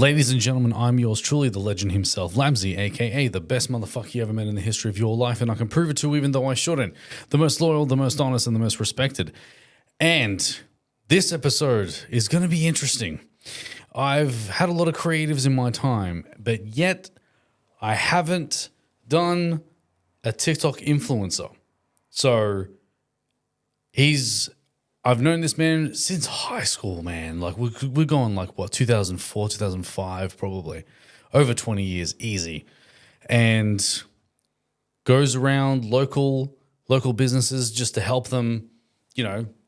Ladies and gentlemen, I'm yours truly, the legend himself, Labzy, aka the best motherfucker you ever met in the history of your life, and I can prove it to even though I shouldn't. The most loyal, the most honest, and the most respected. And this episode is going to be interesting. I've had a lot of creatives in my time, but yet I haven't done a TikTok influencer. So I've known this man since high school, man. Like we're going like what, 2004, 2005, probably over 20 years, easy. And goes around local businesses just to help them,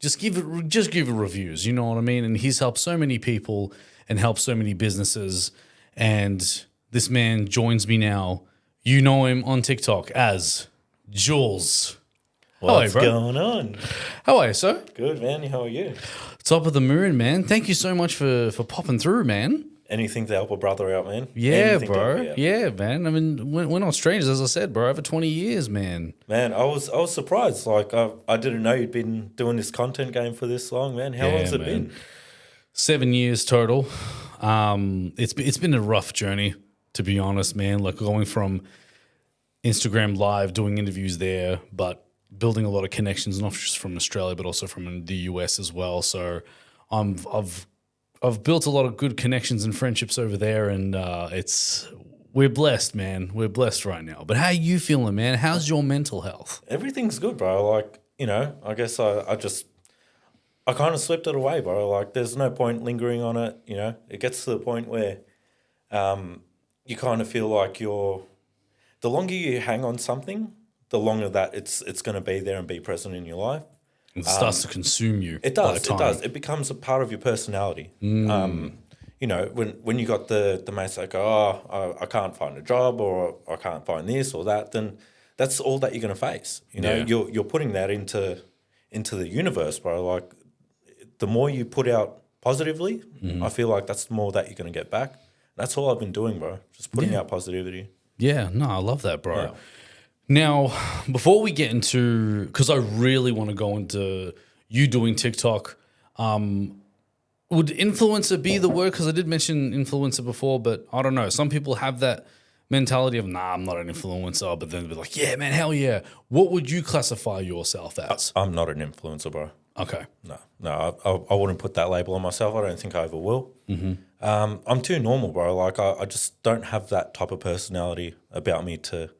just give reviews. You know what I mean? And he's helped so many people and helped so many businesses. And this man joins me now. You know him on TikTok as Julz. What's going on? How are you, sir? Good, man. How are you? Top of the moon, man. Thank you so much for popping through, man. Anything to help a brother out, man. Yeah, Anything bro. Yeah, man. I mean, we're not strangers, as I said, bro. Over 20 years, man. Man, I was surprised. Like, I didn't know you'd been doing this content game for this long, man. How long's it been? 7 years total. It's been a rough journey, to be honest, man. Like going from Instagram Live, doing interviews there, but building a lot of connections, not just from Australia, but also from the US as well. So I've built a lot of good connections and friendships over there, and we're blessed, man. We're blessed right now. But how you feeling, man? How's your mental health? Everything's good, bro. Like, I guess I kind of swept it away, bro. Like, there's no point lingering on it. It gets to the point where you kind of feel like the longer you hang on something, the longer that it's going to be there and be present in your life. It starts to consume you. It does. It does. It becomes a part of your personality. When you got the mates that go, I can't find a job, or I can't find this or that, then that's all that you're going to face. You're putting that into the universe, bro. Like, the more you put out positively, I feel like that's the more that you're going to get back. That's all I've been doing, bro. Just putting out positivity. Yeah, no, I love that, bro. Yeah. Now, before we get into, because I really want to go into you doing TikTok, would influencer be the word? Because I did mention influencer before, but I don't know. Some people have that mentality of, nah, I'm not an influencer, but then they'll be like, yeah, man, hell yeah. What would you classify yourself as? I'm not an influencer, bro. Okay. No, I wouldn't put that label on myself. I don't think I ever will. I'm too normal, bro. Like, I just don't have that type of personality about me to...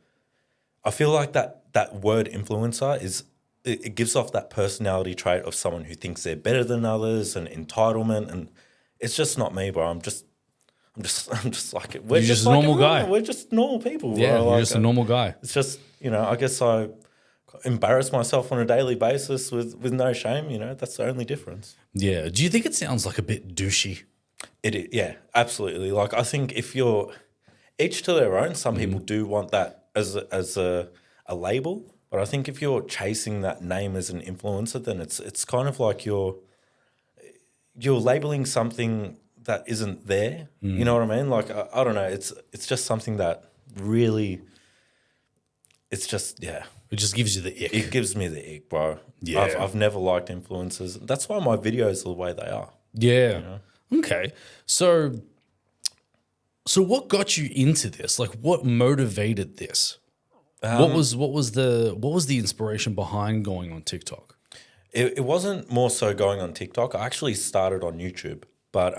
I feel like that word influencer it gives off that personality trait of someone who thinks they're better than others and entitlement, and it's just not me, bro. I'm just like You're just a normal guy. We're just normal people, bro. Yeah, you're just a normal guy. It's just, I guess I embarrass myself on a daily basis with no shame. That's the only difference. Yeah. Do you think it sounds like a bit douchey? Yeah, absolutely. Like, I think if you're each to their own, some people do want that as a label, but I think if you're chasing that name as an influencer, then it's kind of like you're labeling something that isn't there. You know what I mean? Like, I don't know. It's just something that really, it's just, yeah. It just gives you the ick. It gives me the ick, bro. Yeah. I've never liked influencers. That's why my videos are the way they are. Yeah. Okay. So what got you into this? Like, what motivated this? What was the inspiration behind going on TikTok? It wasn't more so going on TikTok. I actually started on YouTube, but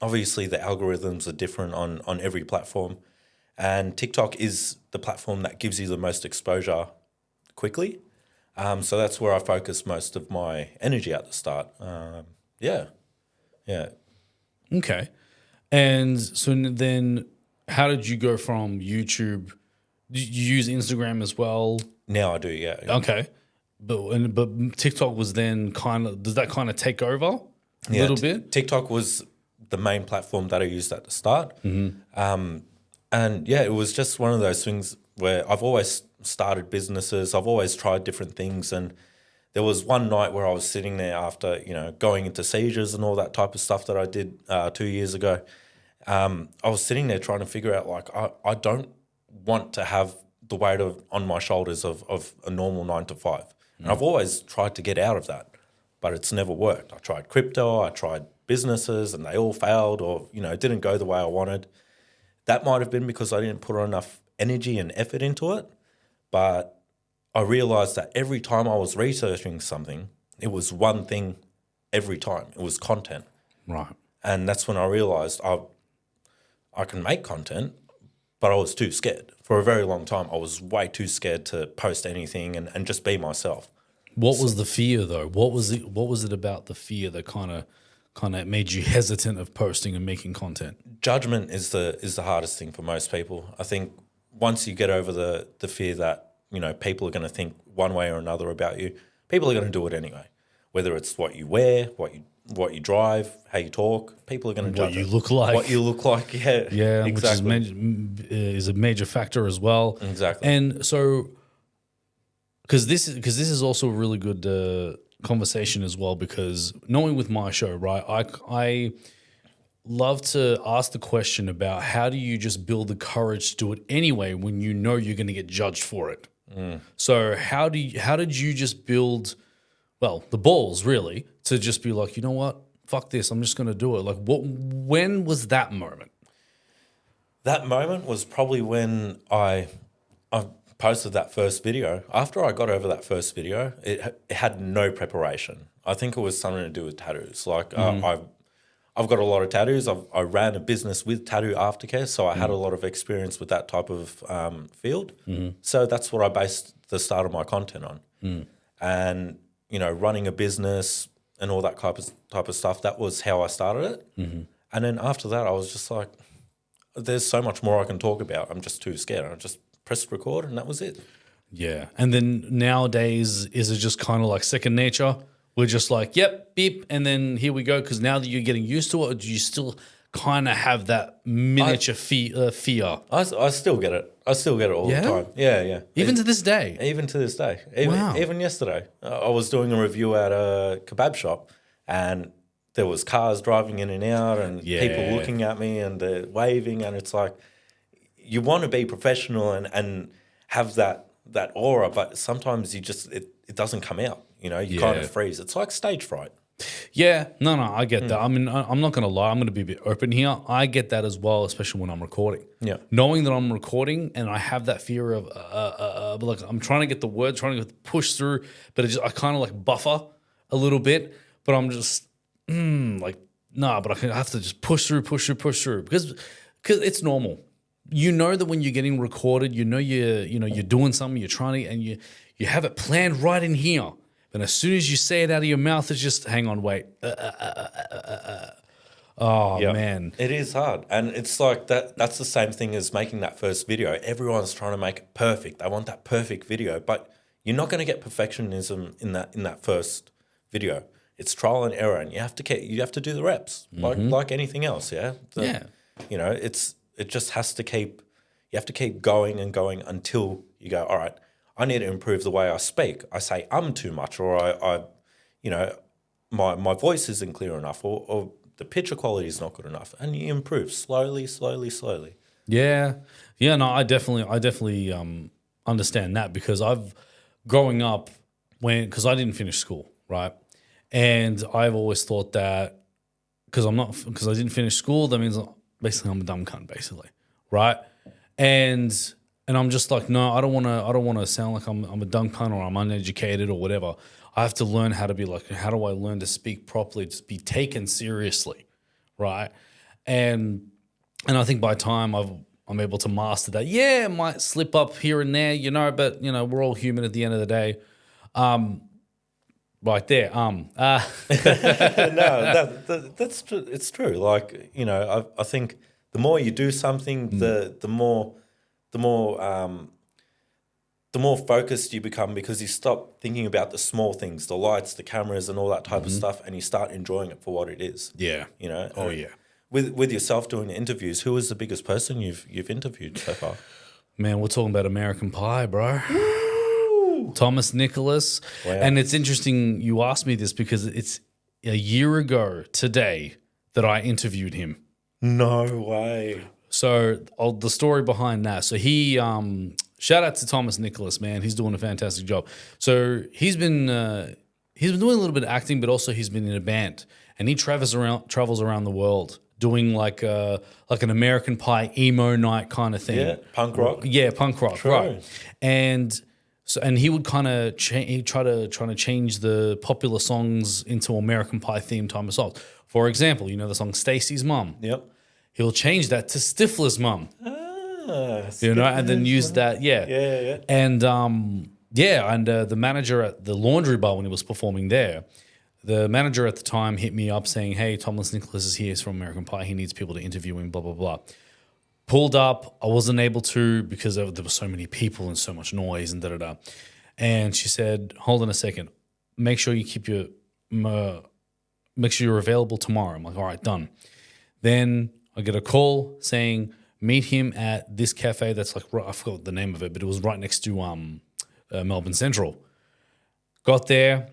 obviously the algorithms are different on every platform, and TikTok is the platform that gives you the most exposure quickly. So that's where I focused most of my energy at the start. Yeah. Okay. And so then how did you go from YouTube? Did you use Instagram as well? Now I do, yeah. Okay. But TikTok was then does that kind of take over a little bit? TikTok was the main platform that I used at the start. And yeah, it was just one of those things where I've always started businesses. I've always tried different things. And there was one night where I was sitting there after, going into seizures and all that type of stuff that I did 2 years ago. I was sitting there trying to figure out, like, I don't want to have the weight on my shoulders of a normal 9 to 5. And I've always tried to get out of that, but it's never worked. I tried crypto, I tried businesses and they all failed or, didn't go the way I wanted. That might have been because I didn't put enough energy and effort into it. But I realized that every time I was researching something, it was one thing every time. It was content. Right. And that's when I realized I can make content, but I was too scared. For a very long time, I was way too scared to post anything and just be myself. What was the fear though? What was it about the fear that kind of made you hesitant of posting and making content? Judgment is the hardest thing for most people. I think once you get over the fear that, people are going to think one way or another about you, people are going to do it anyway. Whether it's what you wear, what you drive, how you talk, people are going to judge what you look like. What you look like, yeah, exactly. Which is a major factor as well. Exactly. And so, because this is also a really good conversation as well. Because knowing with my show, right, I love to ask the question about how do you just build the courage to do it anyway when you know you're going to get judged for it. So how did you just build, well, the balls really to just be like, you know what, fuck this, I'm just going to do it. Like, when was that moment? That moment was probably when I posted that first video. After I got over that first video, it had no preparation. I think it was something to do with tattoos. Like I've got a lot of tattoos. I ran a business with tattoo aftercare, so I had a lot of experience with that type of field. So that's what I based the start of my content on. And running a business and all that type of stuff. That was how I started it. And then after that, I was just like, there's so much more I can talk about. I'm just too scared. I just pressed record and that was it. Yeah. And then nowadays, is it just kind of like second nature? We're just like, yep, beep, and then here we go. Because now that you're getting used to it, or do you still kind of have that miniature fear? I still get it. I still get it all the time. Yeah. Even to this day? Even to this day. Wow. Even yesterday. I was doing a review at a kebab shop and there was cars driving in and out and people looking at me and they're waving, and it's like you want to be professional and have that aura, but sometimes you just it doesn't come out. You kind of freeze. It's like stage fright. Yeah, no, I get that. I mean, I'm not going to lie. I'm going to be a bit open here. I get that as well, especially when I'm recording. Yeah. Knowing that I'm recording and I have that fear of like I'm trying to get the word, trying to push through, but I kind of like buffer a little bit, but I'm just like, nah, but I have to just push through because it's normal. You know that when you're getting recorded, you're doing something, you're trying to, and you have it planned right in here. And as soon as you say it out of your mouth, it's just, hang on, wait. Oh, man. It is hard. And it's like that's the same thing as making that first video. Everyone's trying to make it perfect. They want that perfect video. But you're not going to get perfectionism in that first video. It's trial and error, and you have to do the reps, like anything else, yeah? It just has to you have to keep going and going until you go, all right, I need to improve the way I speak. I say too much, or my voice isn't clear enough, or the picture quality is not good enough, and you improve slowly. Yeah. No, I definitely understand that because growing up because I didn't finish school, right, and I've always thought that because I didn't finish school, that means basically I'm a dumb cunt, basically, right, and I'm just like, no, I don't want to sound like I'm a dumb cunt or I'm uneducated or whatever. I have to learn how to be like, how do I learn to speak properly, to be taken seriously, right? And I think by time I'm able to master that. Yeah, it might slip up here and there, but we're all human at the end of the day. Right there. No, that's true. It's true. Like, I think the more you do something, the more focused you become because you stop thinking about the small things, the lights, the cameras, and all that type of stuff, and you start enjoying it for what it is. Yeah. Oh yeah. With yourself doing the interviews, who is the biggest person you've interviewed so far? Man, we're talking about American Pie, bro. Thomas Nicholas. Wow. And it's interesting you asked me this because it's a year ago today that I interviewed him. No way. So the story behind that. So he shout out to Thomas Nicholas, man. He's doing a fantastic job. So he's been doing a little bit of acting, but also he's been in a band. and he travels around the world doing like an American Pie emo night kind of thing. Yeah, punk rock. Yeah, punk rock, True. right? And so, and he would kind of trying to change the popular songs into American Pie themed type of songs. For example, you know the song "Stacy's Mum." Yep. He'll change that to Stifler's Mum. Ah, You know, and then use that, Yeah. And the manager at the laundry bar when he was performing there, the manager at the time hit me up saying, "Hey, Thomas Nicholas is here. He's from American Pie. He needs people to interview him, blah, blah, blah." Pulled up. I wasn't able to because there were so many people and so much noise and da-da-da. And she said, "Hold on a second. Make sure you keep make sure you're available tomorrow." I'm like, "All right, done." Then I get a call saying, "Meet him at this cafe that's like," I forgot the name of it, but it was right next to Melbourne Central. Got there,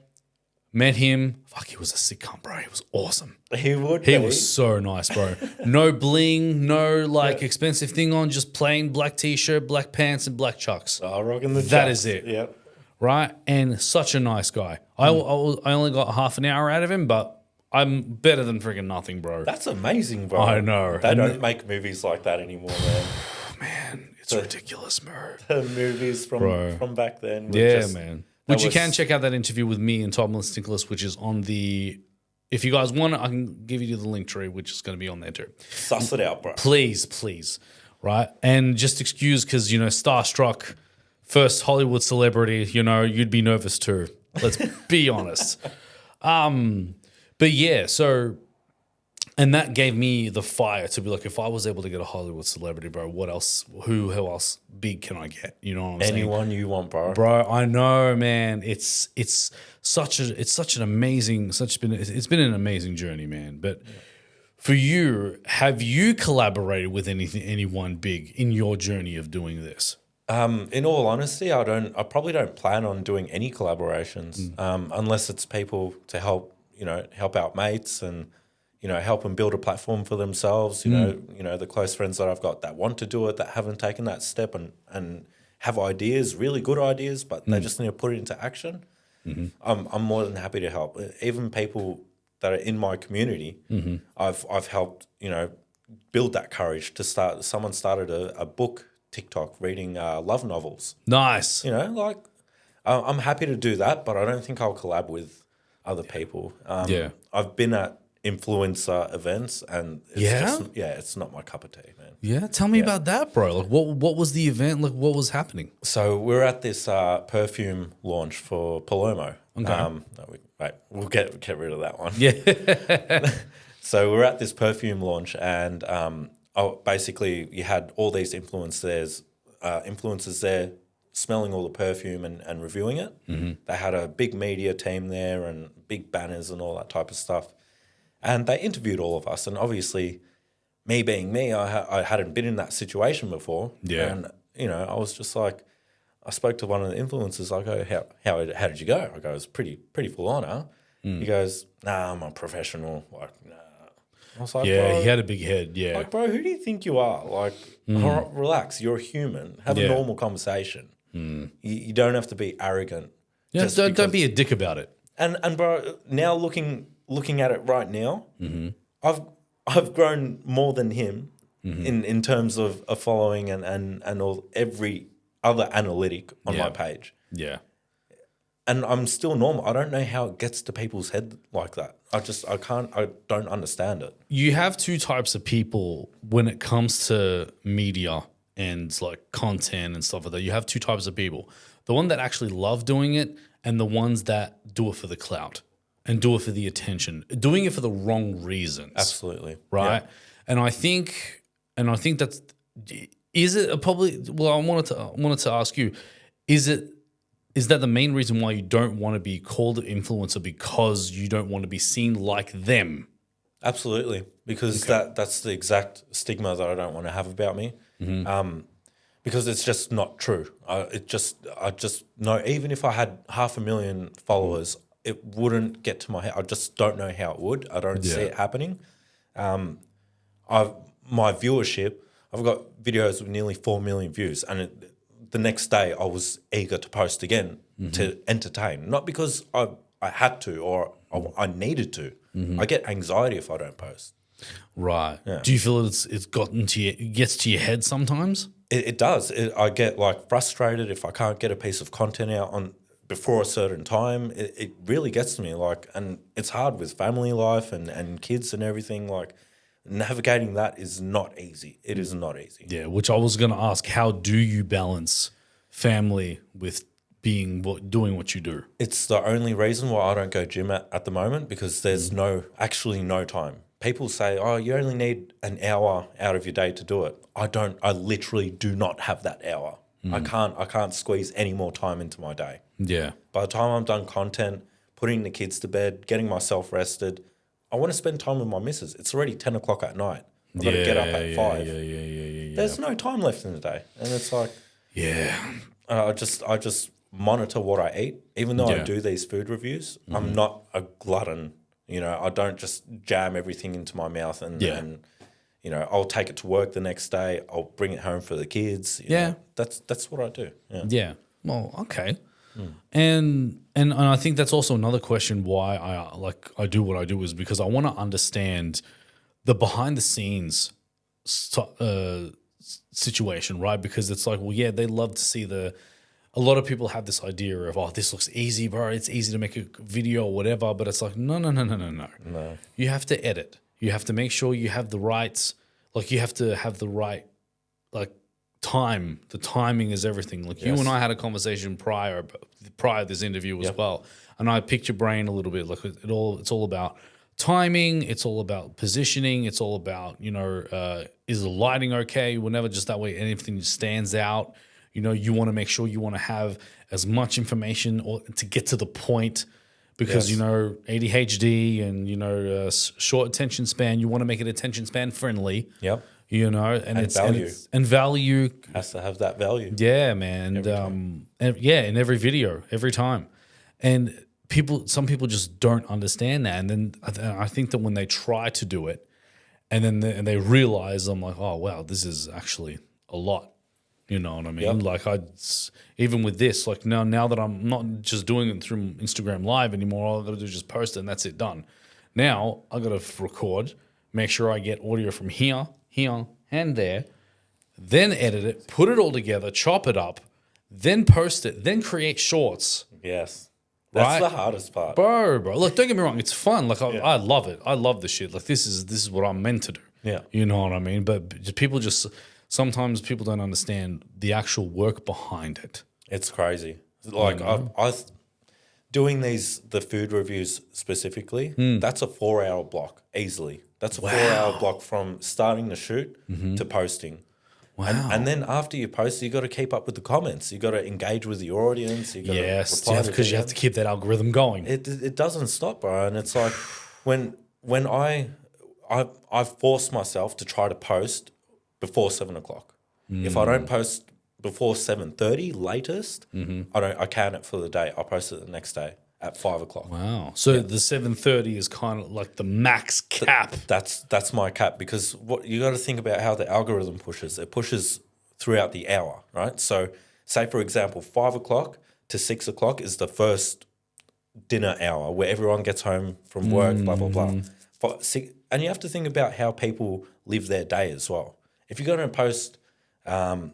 met him. Fuck, he was a sick cunt, bro. He was awesome. He would. He was so nice, bro. No bling, no expensive thing on, just plain black t-shirt, black pants, and black chucks. Oh, rocking the. That chucks. is it. Yep. Right? And such a nice guy. I only got half an hour out of him, but I'm better than freaking nothing, bro. That's amazing, bro. I know. They don't make movies like that anymore, man. Man, it's ridiculous, bro. The movies from back then. Were Yeah, just, man. Which you can check out that interview with me and Thomas Nicholas, which is on the. If you guys want it, I can give you the link tree, which is going to be on there too. Suss it out, bro. Please, right? And just excuse because starstruck, first Hollywood celebrity. You'd be nervous too. Let's be honest. But yeah, so. And that gave me the fire to be like, if I was able to get a Hollywood celebrity, bro, what else? Who else big can I get? You know what I'm saying? Anyone you want, bro. Bro, I know, man. It's such an amazing it's been an amazing journey, man. But for you, have you collaborated with anyone big in your journey of doing this? In all honesty, I probably don't plan on doing any collaborations unless it's people to help out mates and help them build a platform for themselves. You know, the close friends that I've got that want to do it, that haven't taken that step and have ideas, really good ideas, but they just need to put it into action. Mm-hmm. I'm more than happy to help. Even people that are in my community, I've helped, build that courage to start. Someone started a book TikTok reading love novels. Nice. I'm happy to do that, but I don't think I'll collab with other people. I've been at influencer events and it's not my cup of tea, man. Yeah, tell me about that, bro. Like what was the event? Like what was happening? So we're at this perfume launch for Palomo. Okay. We'll get rid of that one. Yeah. So we're at this perfume launch and basically you had all these influencers there smelling all the perfume and reviewing it. Mm-hmm. They had a big media team there and big banners and all that type of stuff. And they interviewed all of us. And obviously, me being me, I hadn't been in that situation before. Yeah. And, I was just like, I spoke to one of the influencers. I go, how did you go? I go, it was pretty full on, huh? He goes, nah, I'm a professional. Like, nah. I was like, yeah, bro, he had a big head. Yeah. like, bro, who do you think you are? Like, relax. You're a human. Have a normal conversation. You don't have to be arrogant. Yeah, don't be a dick about it. And bro, now looking at it right now, I've grown more than him in terms of a following and all every other analytic on my page. Yeah. And I'm still normal. I don't know how it gets to people's head like that. I don't understand it. You have two types of people when it comes to media and like content and stuff like that. You have two types of people. The one that actually love doing it and the ones that do it for the clout and do it for the attention, doing it for the wrong reasons. Absolutely. Right. Yeah. And I think that's, is it probably, well, I wanted to ask you, is that the main reason why you don't want to be called an influencer because you don't want to be seen like them? Absolutely. Because that's the exact stigma that I don't want to have about me. Mm-hmm. Because it's just not true. I just know, even if I had 500,000 followers, it wouldn't get to my head. I just don't know how it would. I don't see it happening. My viewership, I've got videos with nearly 4 million views, and the next day I was eager to post again to entertain. Not because I I had to or I needed to. I get anxiety if I don't post. Right. Do you feel it's it gets to your head sometimes? It does. I get like frustrated if I can't get a piece of content out on before a certain time. It really gets to me. Like, and it's hard with family life and kids and everything. Like, navigating that is not easy. It is not easy. Yeah, which I was going to ask, how do you balance family with doing what you do? It's the only reason why I don't go gym at the moment, because there's actually no time. People say, oh, you only need an hour out of your day to do it. I literally do not have that hour. I can't squeeze any more time into my day. Yeah. By the time I'm done content, putting the kids to bed, getting myself rested, I want to spend time with my missus. It's already 10 o'clock at night. I've got to get up at 5. Yeah. There's no time left in the day. And it's like, I just monitor what I eat. Even though I do these food reviews, I'm not a glutton. You know, I don't just jam everything into my mouth and you know, I'll take it to work the next day. I'll bring it home for the kids. You know. That's what I do. Yeah. Well, okay. And I think that's also another question why I do what I do, is because I want to understand the behind the scenes situation, right? Because it's like, well, yeah, they love to see a lot of people have this idea of, oh, this looks easy, bro. It's easy to make a video or whatever. But it's like, no. You have to edit. You have to make sure you have the rights. Like, you have to have the right, like, time. The timing is everything. Like, you and I had a conversation prior to this interview as well. And I picked your brain a little bit. Like, it's all about timing. It's all about positioning. It's all about, you know, is the lighting okay? Whenever, just that way anything stands out. You know, you want to make sure you want to have as much information or to get to the point, because, you know, ADHD and, you know, short attention span, you want to make it attention span friendly. Yep. You know, and value. And value Has to have that value. Yeah, man. In every video, every time. And some people just don't understand that. And then I think that when they try to do it and then they realize, I'm like, oh, wow, this is actually a lot. You know what I mean? Like, even with this, like, now that I'm not just doing it through Instagram Live anymore, all I got to do is just post it and that's it, done. Now I got to record, make sure I get audio from here, and there, then edit it, put it all together, chop it up, then post it, then create shorts. Yes. That's right? the hardest part. Bro. Look, don't get me wrong. It's fun. Like, I love it. I love this shit. Like, this is what I'm meant to do. Yeah. You know what I mean? But sometimes people don't understand the actual work behind it. It's crazy. Like, I doing the food reviews specifically, that's a 4-hour block easily. That's a 4-hour block from starting the shoot to posting. Wow. And then after you post, you got to keep up with the comments. You got to engage with your audience. You got to reply because you have to keep that algorithm going. It doesn't stop, bro. And it's like when I force myself to try to post before 7 o'clock. If I don't post before 7:30 latest, I count it for the day. I'll post it the next day at 5 o'clock. Wow. So the 7:30 is kind of like the max cap. That's my cap, because what you got to think about how the algorithm pushes. It pushes throughout the hour, right? So say, for example, 5 o'clock to 6 o'clock is the first dinner hour where everyone gets home from work, blah, blah, blah. And you have to think about how people live their day as well. If you're going to post a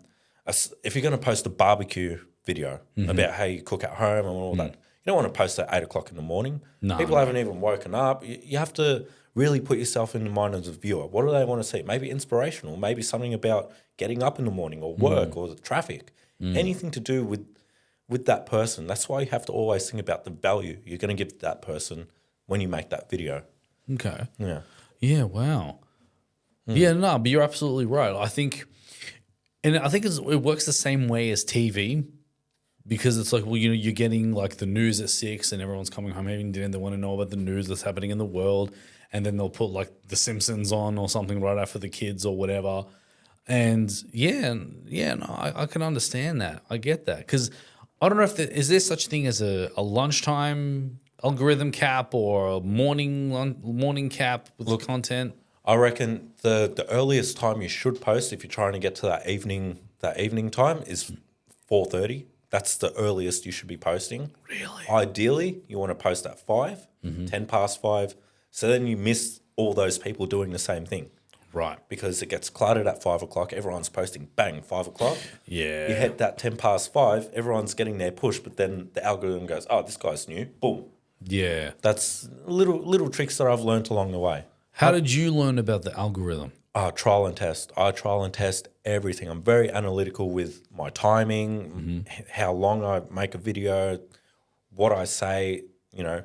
barbecue video about how you cook at home and all that, you don't want to post at 8 o'clock in the morning. No, People haven't even woken up. You have to really put yourself in the mind of the viewer. What do they want to see? Maybe inspirational, maybe something about getting up in the morning or work or the traffic. Anything to do with that person. That's why you have to always think about the value you're going to give that person when you make that video. Okay. Yeah. Yeah, wow. Yeah, no, but you're absolutely right. I think it works the same way as TV, because it's like, well, you know, you're getting like the news at 6 and everyone's coming home having dinner. They want to know about the news that's happening in the world. And then they'll put like The Simpsons on or something right after the kids or whatever. And no, I can understand that. I get that. Because I don't know is there such thing as a lunchtime algorithm cap or a morning cap with the content? I reckon the earliest time you should post if you're trying to get to that evening time is 4:30, That's the earliest you should be posting. Really? Ideally, you want to post at 5, 10 past 5, so then you miss all those people doing the same thing. Right. Because it gets cluttered at 5 o'clock. Everyone's posting, bang, 5 o'clock. Yeah. You hit that 10 past 5, everyone's getting their push, but then the algorithm goes, oh, this guy's new. Boom. Yeah. That's little tricks that I've learned along the way. How did you learn about the algorithm? Trial and test. I trial and test everything. I'm very analytical with my timing, how long I make a video, what I say, you know,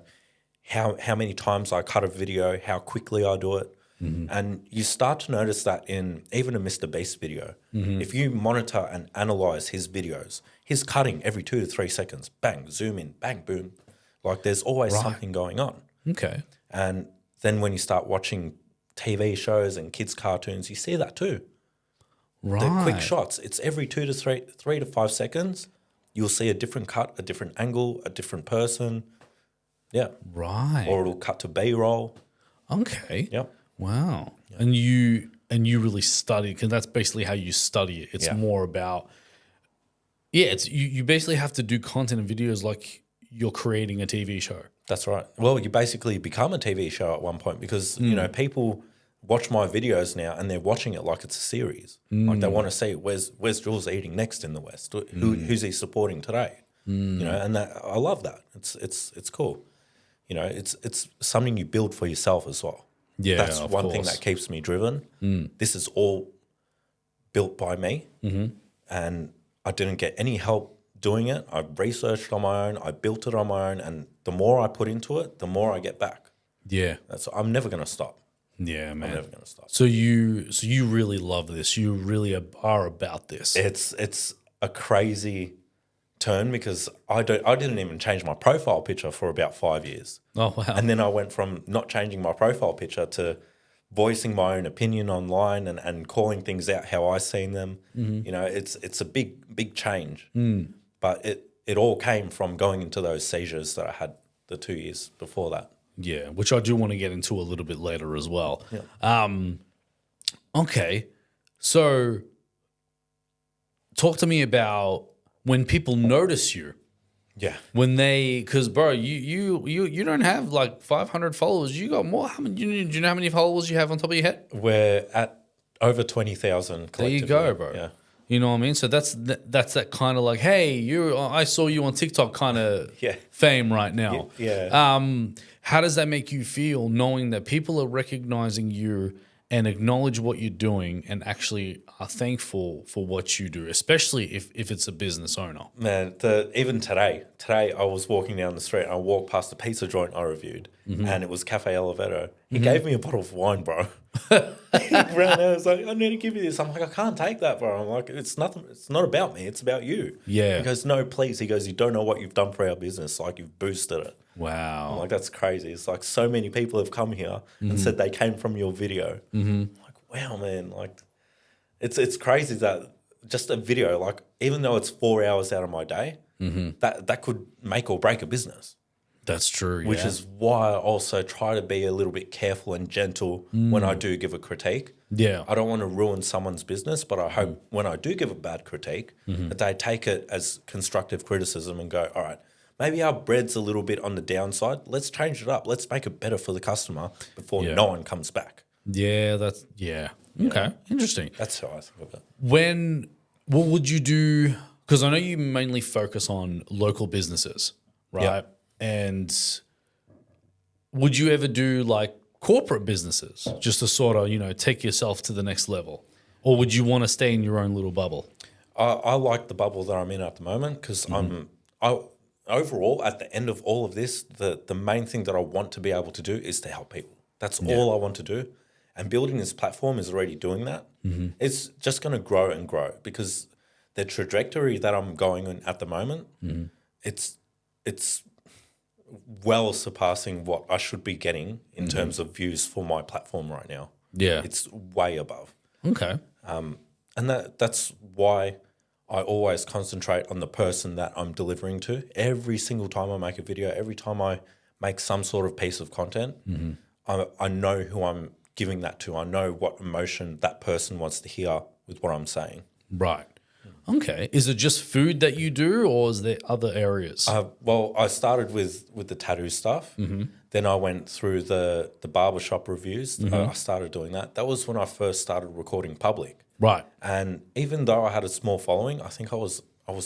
how many times I cut a video, how quickly I do it. And you start to notice that in even a Mr. Beast video. If you monitor and analyze his videos, he's cutting every 2 to 3 seconds. Bang, zoom in, bang, boom. Like there's always something going on. Okay. And then when you start watching TV shows and kids' cartoons, you see that too. Right. The quick shots, it's every 3 to 5 seconds. You'll see a different cut, a different angle, a different person. Yeah. Right. Or it'll cut to B-roll. Okay. Yep. Wow. Yeah. And you really study, because that's basically how you study it. It's more about, it's you basically have to do content and videos like you're creating a TV show. That's right. Well, you basically become a TV show at one point because, you know, people watch my videos now and they're watching it like it's a series. Like they want to see where's Julz eating next in the West? Who's he supporting today? You know, and that I love that. It's cool. You know, it's something you build for yourself as well. Yeah, that's one thing that keeps me driven. This is all built by me, and I didn't get any help doing it. I researched on my own. I built it on my own, and the more I put into it, the more I get back. Yeah, I'm never going to stop. Yeah, man. I'm never going to stop. So you really love this. You really are about this. It's a crazy turn because I didn't even change my profile picture for about 5 years. Oh wow! And then I went from not changing my profile picture to voicing my own opinion online and calling things out how I seen them. You know, it's a big change. But it all came from going into those seizures that I had the 2 years before that. Yeah, which I do want to get into a little bit later as well. Yeah. Okay, so talk to me about when people notice you. Yeah. When they, because bro, you don't have like 500 followers. You got more. How many? Do you know how many followers you have on top of your head? We're at over 20,000 collectively. There you go, bro. Yeah. You know what I mean? So that's that kind of like, hey, I saw you on TikTok kind of fame right now. Yeah. How does that make you feel knowing that people are recognizing you and acknowledge what you're doing and actually are thankful for what you do, especially if it's a business owner? Man, even today I was walking down the street and I walked past a pizza joint I reviewed and it was Cafe Elevato. He gave me a bottle of wine, bro. He ran out and was like, I need to give you this. I'm like, I can't take that, bro. I'm like, it's nothing. It's not about me. It's about you. Yeah. He goes, no, please. He goes, you don't know what you've done for our business. Like you've boosted it. Wow. I'm like, that's crazy. It's like so many people have come here and said they came from your video. I'm like, wow, man. Like it's crazy that just a video, like even though it's 4 hours out of my day, that could make or break a business. That's true. Which is why I also try to be a little bit careful and gentle when I do give a critique. Yeah. I don't want to ruin someone's business, but I hope when I do give a bad critique that they take it as constructive criticism and go, all right, maybe our bread's a little bit on the downside. Let's change it up. Let's make it better for the customer before no one comes back. Yeah, okay, interesting. That's how I think of it. What would you do? Because I know you mainly focus on local businesses, right? Yep. And would you ever do like corporate businesses just to sort of, take yourself to the next level? Or would you want to stay in your own little bubble? I like the bubble that I'm in at the moment because overall, at the end of all of this, the main thing that I want to be able to do is to help people. That's all I want to do. And building this platform is already doing that. It's just going to grow and grow because the trajectory that I'm going on at the moment, it's well surpassing what I should be getting in terms of views for my platform right now. Yeah. It's way above. Okay. And that's why I always concentrate on the person that I'm delivering to. Every single time I make a video, every time I make some sort of piece of content, I know who I'm giving that to. I know what emotion that person wants to hear with what I'm saying. Right. Okay. Is it just food that you do, or is there other areas? Well, I started with the tattoo stuff. Then I went through the barbershop reviews. I started doing that. That was when I first started recording public. Right. And even though I had a small following, I think I was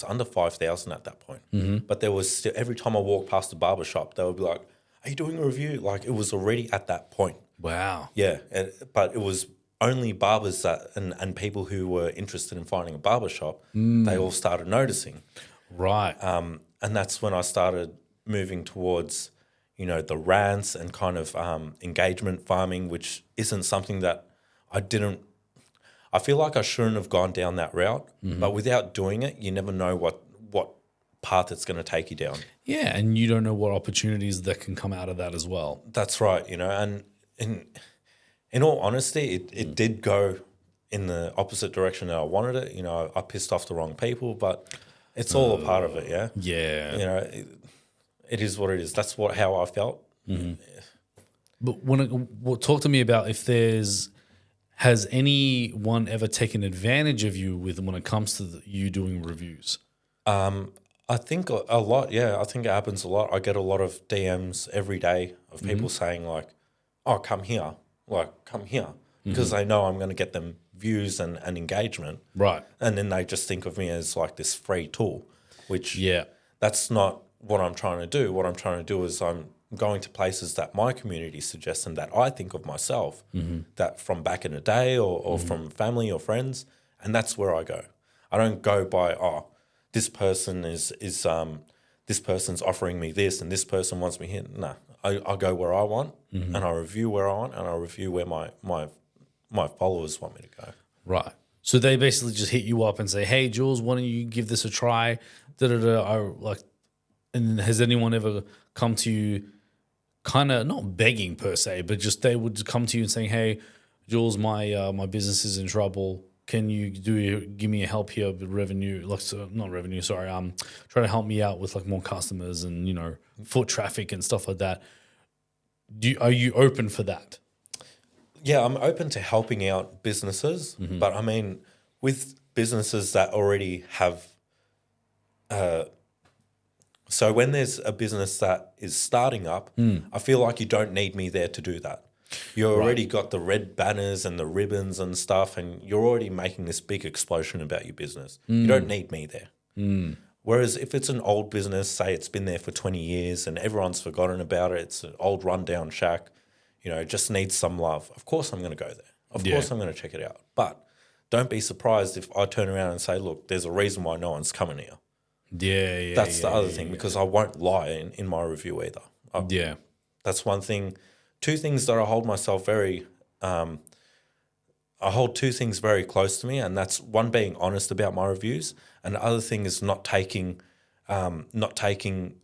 under 5,000 at that point. But there was still, every time I walked past the barbershop, they would be like, "Are you doing a review?" Like, it was already at that point. Wow. Yeah, but it was only barbers that and people who were interested in finding a barbershop, they all started noticing. Right. And that's when I started moving towards, the rants and kind of engagement farming, which isn't something that I feel like I shouldn't have gone down that route, but without doing it, you never know what path it's going to take you down. Yeah, and you don't know what opportunities that can come out of that as well. That's right, and in all honesty, it did go in the opposite direction that I wanted it. I pissed off the wrong people, but it's all a part of it, yeah? Yeah. It is what it is. That's how I felt. But talk to me about if has anyone ever taken advantage of you when it comes to you doing reviews? I think a lot, yeah. I think it happens a lot. I get a lot of DMs every day of people saying like, "Oh, come here," because they know I'm going to get them views and engagement. Right. And then they just think of me as like this free tool, which that's not what I'm trying to do. What I'm trying to do is I'm going to places that my community suggests and that I think of myself, that from back in the day or from family or friends, and that's where I go. I don't go by, this person is this person's offering me this and this person wants me here. No, I go where I want and I review where I want and I review where my followers want me to go. Right. So they basically just hit you up and say, "Hey, Julz, why don't you give this a try?" And has anyone ever come to you, kind of not begging per se, but just they would come to you and saying, "Hey, Julz, my business is in trouble. Can you give me a help here with revenue? Not revenue, sorry. Try to help me out with like more customers and foot traffic and stuff like that." Are you open for that? Yeah, I'm open to helping out businesses, but I mean, with businesses that already have, so when there's a business that is starting up, I feel like you don't need me there to do that. You already got the red banners and the ribbons and stuff, and you're already making this big explosion about your business. You don't need me there. Whereas if it's an old business, say it's been there for 20 years and everyone's forgotten about it, it's an old rundown shack, just needs some love. Of course I'm going to go there. Of course I'm going to check it out. But don't be surprised if I turn around and say, "Look, there's a reason why no one's coming here." That's the other thing, because I won't lie in my review either. That's one thing. Two things that I hold myself I hold two things very close to me, and that's one, being honest about my reviews, and the other thing is not taking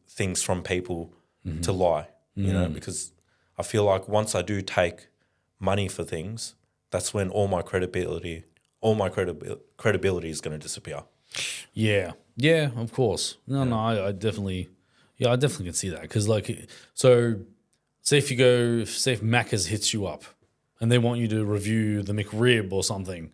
things from people to lie, because I feel like once I do take money for things, that's when all my credibility is going to disappear. Yeah, of course. No, I definitely can see that, because say if Macca's hits you up and they want you to review the McRib or something.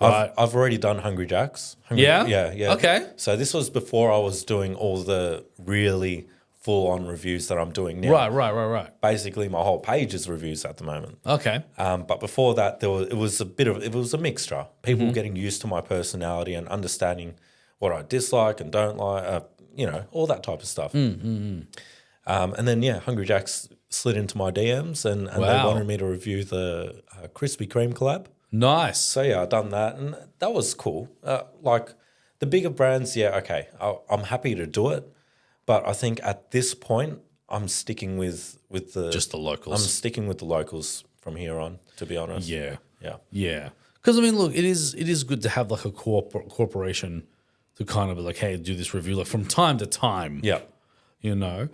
Right? I've already done Hungry Jack's. Yeah. Okay. So this was before I was doing all the really full-on reviews that I'm doing now. Right. Basically, my whole page is reviews at the moment. Okay. But before that, it was a mixture. People getting used to my personality and understanding what I dislike and don't like, all that type of stuff. And then, Hungry Jack's slid into my DMs and they wanted me to review the Krispy Kreme collab. Nice. So, I done that, and that was cool. Like the bigger brands, okay, I'm happy to do it. But I think at this point, I'm sticking with just the locals. I'm sticking with the locals from here on, to be honest. Yeah. Because I mean, look, it is good to have like a corporation to kind of be like, "Hey, do this review," like from time to time. Yeah. But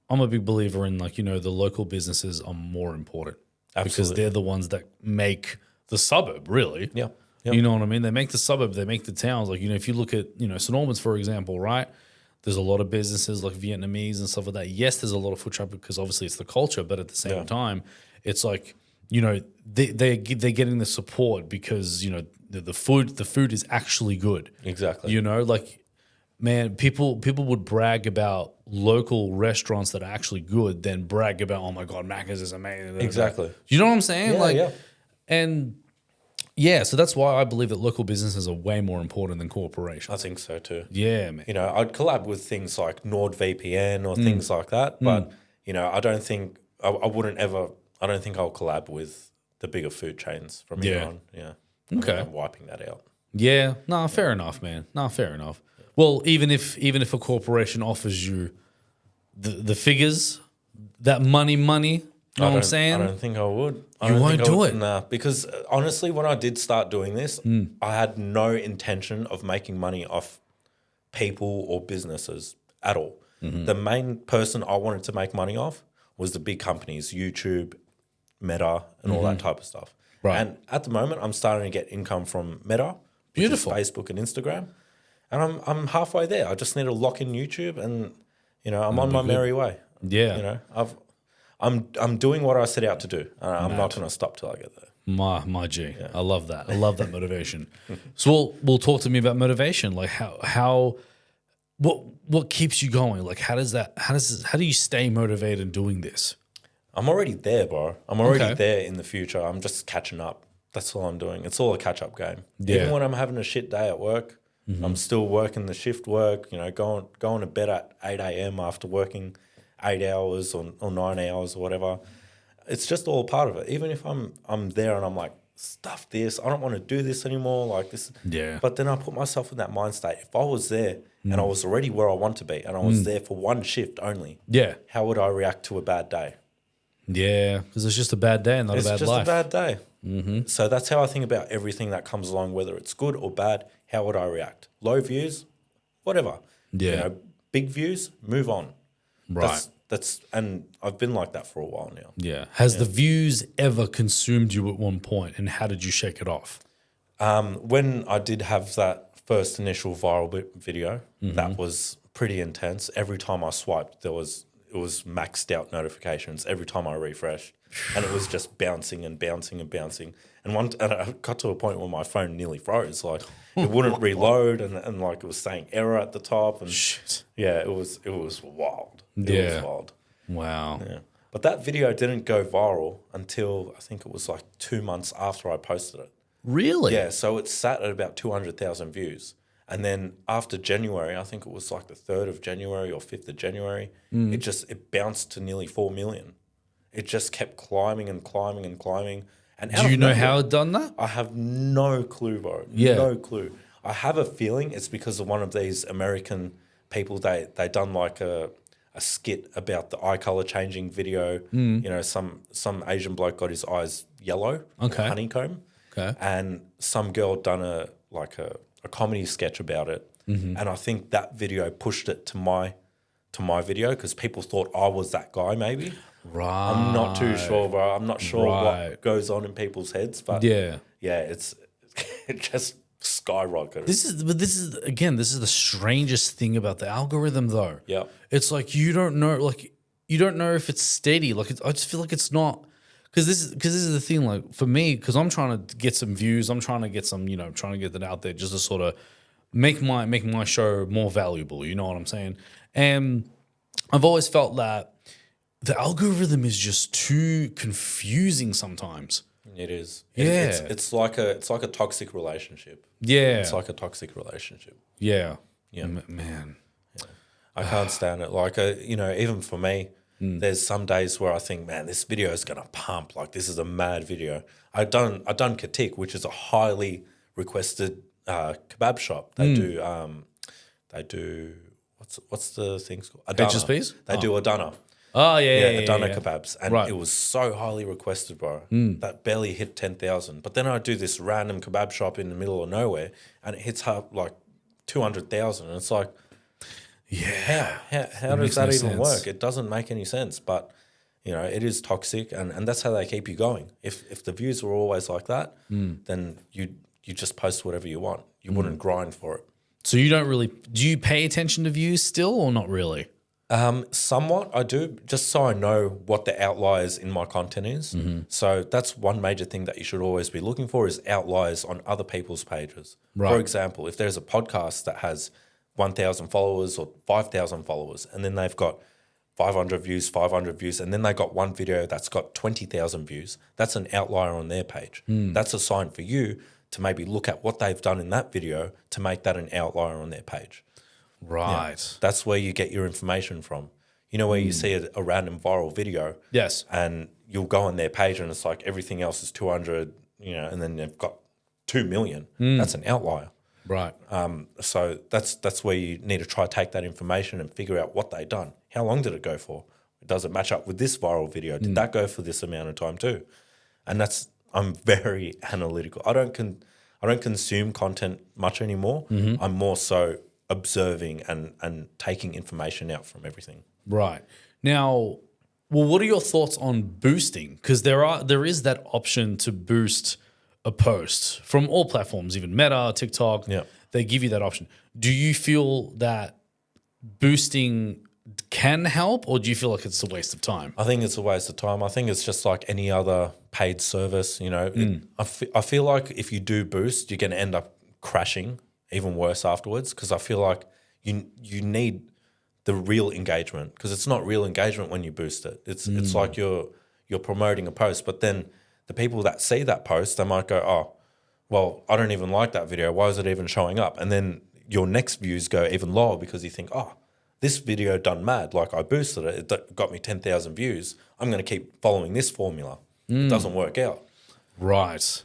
I'm a big believer in the local businesses are more important. Absolutely. Because they're the ones that make the suburb, really. Yeah. You know what I mean? They make the suburb, they make the towns. Like, if you look at, St. Albans, for example, right? There's a lot of businesses like Vietnamese and stuff like that. Yes, there's a lot of foot traffic because obviously it's the culture, but at the same time, it's like, they're getting the support because, the food is actually good. Exactly. You know, like, man, people would brag about local restaurants that are actually good, then brag about, oh my God, Macca's is amazing. Exactly. You know what I'm saying? Yeah, like, yeah. and yeah, so that's why I believe that local businesses are way more important than corporations. I think so too. Yeah, man. You know, I'd collab with things like NordVPN or things like that, but you know, I don't think I wouldn't ever. I don't think I'll collab with the bigger food chains from here Yeah. on. Yeah. Okay. I'm wiping that out. Yeah, no, fair enough, man. No, fair enough. Well, even if a corporation offers you the figures, that money, know what I'm saying? I don't think I would. You won't do it? Nah, because honestly, when I did start doing this, I had no intention of making money off people or businesses at all. The main person I wanted to make money off was the big companies, YouTube, Meta, and all that type of stuff. Right. And at the moment, I'm starting to get income from Meta, which Beautiful. is Facebook and Instagram, and I'm halfway there. I just need to lock in YouTube, and you know, I'm on my merry way. Yeah. You know, I'm doing what I set out to do. I'm not going to stop till I get there. My G. I love that. I love that motivation. So we'll talk to me about motivation. Like how what keeps you going? Like how do you stay motivated doing this? I'm already there, bro. I'm already Okay. there in the future. I'm just catching up. That's all I'm doing. It's all a catch-up game. Yeah. Even when I'm having a shit day at work, I'm still working the shift work, you know, going to bed at 8 a.m. after working 8 hours or 9 hours or whatever. It's just all part of it. Even if I'm there and I'm like, stuff this, I don't want to do this anymore, like this. Yeah. But then I put myself in that mind state. If I was there and I was already where I want to be and I was there for one shift only, Yeah. how would I react to a bad day? Yeah. Because it's just a bad day and not It's a bad just life. a bad day. So that's how I think about everything that comes along, whether it's good or bad. How would I react? Low views, whatever. Yeah. You know, big views, move on. Right. And I've been like that for a while now. Yeah. Has the views ever consumed you at one point, and how did you shake it off? When I did have that first initial viral video, that was pretty intense. Every time I swiped, it was maxed out notifications every time I refreshed, and it was just bouncing and bouncing and bouncing. And I got to a point where my phone nearly froze. Like it wouldn't reload, and like it was saying error at the top. And Shit. yeah, it was wild. It Yeah. was wild. Wow. Yeah. But that video didn't go viral until I think it was like 2 months after I posted it. Really? Yeah, so it sat at about 200,000 views. And then after January, I think it was like the 3rd of January or 5th of January, it bounced to nearly 4 million. It just kept climbing and climbing and climbing. And Do you know how it done that? I have no clue, bro. Yeah. No clue. I have a feeling it's because of one of these American people. They done like a skit about the eye color changing video. You know, some Asian bloke got his eyes yellow, Okay. honeycomb. Okay. And some girl done a comedy sketch about it, and I think that video pushed it to my video because people thought I was that guy. Maybe Right. I'm not too sure, bro. I'm not sure Right. what goes on in people's heads, but Yeah. it's it just skyrocketed. This is the strangest thing about the algorithm, though. Yeah. It's like you don't know if it's steady. Like I just feel like it's not, because this is the thing. Like for me, because I'm trying to get some views, I'm trying to get some, trying to get that out there just to sort of make my show more valuable. You know what I'm saying? And I've always felt that the algorithm is just too confusing sometimes. It is. Yeah. It's like a toxic relationship. Yeah. It's like a toxic relationship. Yeah. Yeah. Man. I can't stand it. Like, even for me, there's some days where I think, man, this video is gonna pump. Like, this is a mad video. I done Katik, which is a highly requested kebab shop. They do what's the things called? Adana. HSPs? They do Adana. Oh yeah. Adana yeah. kebabs, and Right. it was so highly requested, bro. That barely hit 10,000. But then I do this random kebab shop in the middle of nowhere, and it hits up like 200,000. And it's like, Yeah. how does makes that no even sense. work? It doesn't make any sense. But it is toxic, and that's how they keep you going. If the views were always like that, then you just post whatever you want. You wouldn't grind for it. So you don't really, do you pay attention to views still or not really? Somewhat, I do, just so I know what the outliers in my content is. So that's one major thing that you should always be looking for is outliers on other people's pages. Right. For example, if there's a podcast that has 1,000 followers or 5,000 followers, and then they've got 500 views, and then they got one video that's got 20,000 views, that's an outlier on their page. That's a sign for you to maybe look at what they've done in that video to make that an outlier on their page. Right. That's where you get your information from. You know, where you see a random viral video. Yes. And you'll go on their page and it's like everything else is 200, and then they've got 2 million. That's an outlier. Right. So that's where you need to try to take that information and figure out what they've done. How long did it go for? Does it match up with this viral video? Did that go for this amount of time too? And I'm very analytical. I don't consume content much anymore. I'm more so observing and taking information out from everything. Right. Now, well, what are your thoughts on boosting? Because there is that option to boost a post from all platforms, even Meta, TikTok. Yeah. They give you that option. Do you feel that boosting can help, or do you feel like it's a waste of time? I think it's a waste of time. I think it's just like any other paid service. I feel like if you do boost, you're going to end up crashing even worse afterwards, because I feel like you need the real engagement, because it's not real engagement when you boost it. It's like you're promoting a post, but then the people that see that post, they might go, oh, well, I don't even like that video. Why is it even showing up? And then your next views go even lower because you think, oh, this video done mad. Like I boosted it. It got me 10,000 views. I'm going to keep following this formula. It doesn't work out. Right.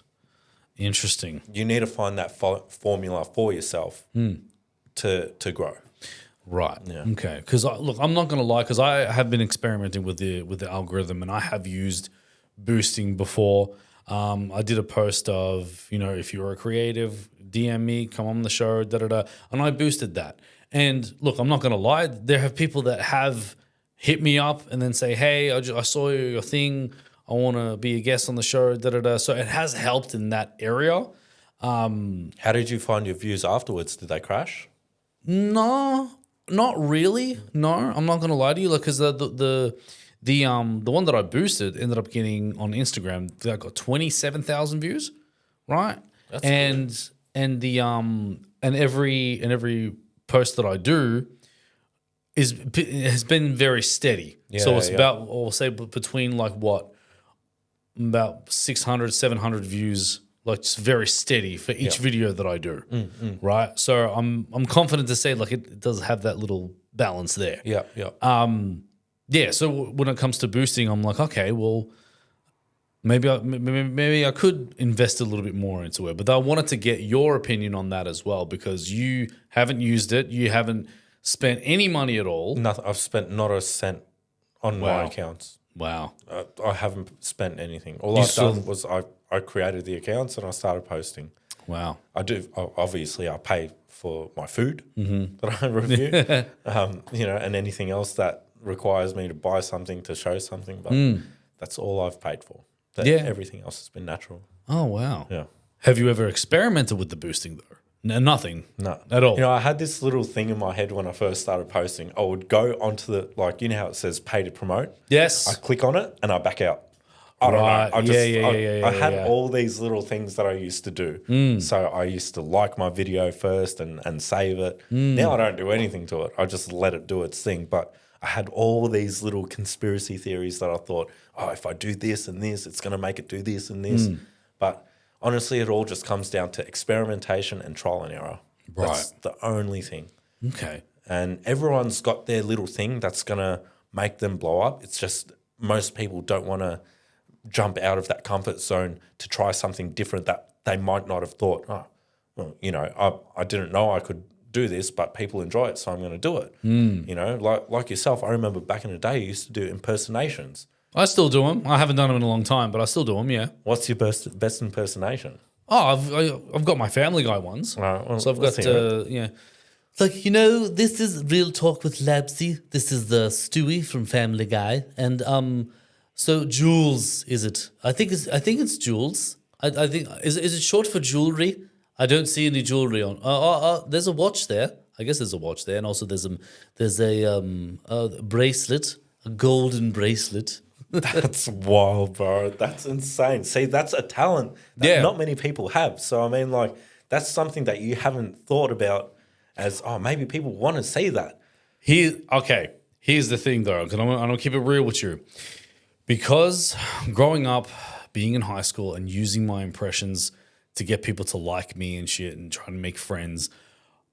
Interesting. You need to find that formula for yourself to grow. Right. Yeah. Okay. Because look, I'm not going to lie, because I have been experimenting with the algorithm, and I have used boosting before. I did a post of, if you're a creative, DM me, come on the show, and I boosted that. And look, I'm not going to lie, there have people that have hit me up and then say, hey, I saw your thing, I want to be a guest on the show, So it has helped in that area. How did you find your views afterwards? Did they crash? No, not really. No, I'm not going to lie to you. Like, because the one that I boosted ended up getting on Instagram, that got 27,000 views, right? That's good. And every post that I do has been very steady. So it's about, I'll say, between about 600, 700 views, like just very steady for each video that I do, right? So I'm confident to say it does have that little balance there. Yeah. So when it comes to boosting, I'm like, okay, well, maybe I could invest a little bit more into it. But I wanted to get your opinion on that as well, because you haven't used it, you haven't spent any money at all. Nothing. I've spent not a cent on my accounts. Wow. I haven't spent anything. All I've done was I created the accounts and I started posting. Wow. I do. Obviously, I pay for my food that I review, and anything else that requires me to buy something to show something. But that's all I've paid for. Everything else has been natural. Oh, wow. Yeah. Have you ever experimented with the boosting though? Nothing. No. At all. I had this little thing in my head when I first started posting. I would go onto how it says pay to promote? Yes. I click on it and I back out. I don't know. I had all these little things that I used to do. So I used to like my video first and save it. Now I don't do anything to it. I just let it do its thing. But I had all these little conspiracy theories that I thought, if I do this and this, it's going to make it do this and this. But honestly, it all just comes down to experimentation and trial and error. Right. That's the only thing. Okay. And everyone's got their little thing that's going to make them blow up. It's just most people don't want to jump out of that comfort zone to try something different that they might not have thought, I didn't know I could do this, but people enjoy it, so I'm going to do it. Like yourself, I remember back in the day, you used to do impersonations. I still do them. I haven't done them in a long time, but I still do them, yeah. What's your best impersonation? Oh, I've got my Family Guy ones. Well, so I've got, this is Real Talk with Labzy. This is the Stewie from Family Guy. And so Julz, is it? I think it's Julz. I think is it short for jewelry? I don't see any jewelry on. There's a watch there. I guess there's a watch there, and also there's a bracelet, a golden bracelet. That's wild, bro. That's insane. See, that's a talent that Yeah. not many people have. So, I mean, like, that's something that you haven't thought about as, oh, maybe people want to see that. Here's the thing though, because I'm gonna keep it real with you. Because growing up, being in high school and using my impressions to get people to like me and shit and trying to make friends,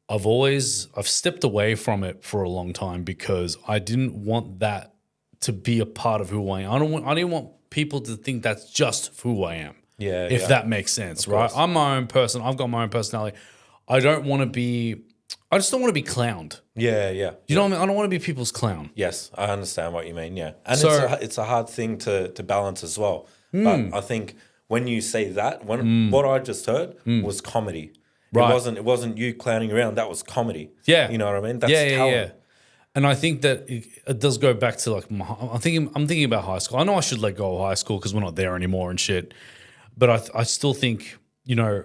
I've stepped away from it for a long time because I didn't want that to be a part of who I am. I didn't want people to think that's just who I am. Yeah, If that makes sense, right? course. I'm my own person. I've got my own personality. I just don't want to be clowned. Yeah, yeah. You know what I mean? I don't want to be people's clown. Yes, I understand what you mean. Yeah, and So- it's a hard thing to balance as well. But I think when you say that, what I just heard was comedy. Right. It wasn't you clowning around. That was comedy. Yeah. You know what I mean? That's Yeah. talent. And I think that it does go back to like I'm thinking about high school. I know I should let go of high school because we're not there anymore and shit. But I still think, you know,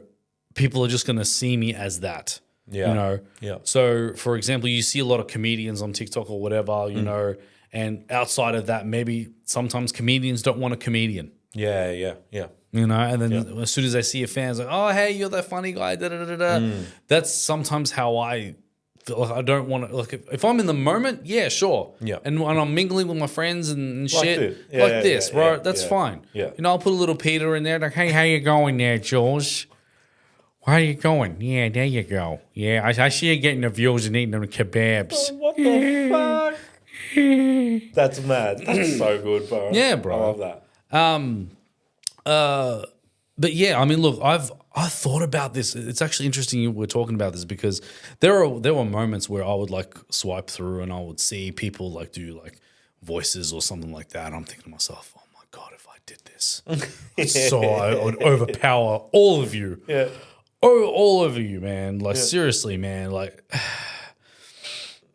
people are just going to see me as that. Yeah. You know? Yeah. So, for example, you see a lot of comedians on TikTok or whatever, you know, and outside of that, maybe sometimes comedians don't want a comedian. Yeah, yeah, yeah. You know, and then as soon as they see a fan, it's like, oh, hey, you're that funny guy. Da, da, da, da. That's sometimes how I feel. Like I don't want to. Like if I'm in the moment, yeah, sure. Yeah. And when I'm mingling with my friends and Like shit, this. Yeah, like yeah, this, yeah, bro, yeah, that's yeah. fine. Yeah. You know, I'll put a little Peter in there, like, hey, how you going there, Julz? Where are you going? Yeah, there you go. Yeah, I see you getting the views and eating them kebabs. What the fuck? That's mad. That's so good, bro. Yeah, bro. I love that. But yeah, I mean, look, I thought about this. It's actually interesting we're talking about this because there were moments where I would like swipe through and I would see people like do like voices or something like that. And I'm thinking to myself, oh my God, if I did this, so I would overpower all of you. Yeah. Oh, all of you, man. Like seriously, man. Like,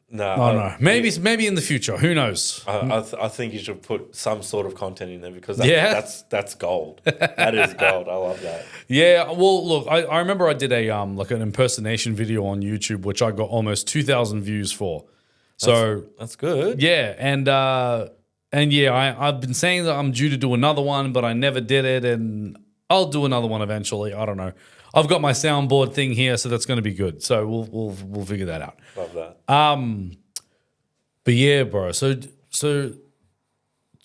No, I don't know. Maybe in the future. Who knows? I think you should put some sort of content in there because Yeah? that's gold. That is gold. I love that. Yeah, well, look, I remember I did a like an impersonation video on YouTube, which I got almost 2,000 views for. So That's good. yeah, and yeah, I've been saying that I'm due to do another one, but I never did it, and I'll do another one eventually. I don't know. I've got my soundboard thing here, so that's going to be good. So we'll figure that out. Love that. But yeah, bro. So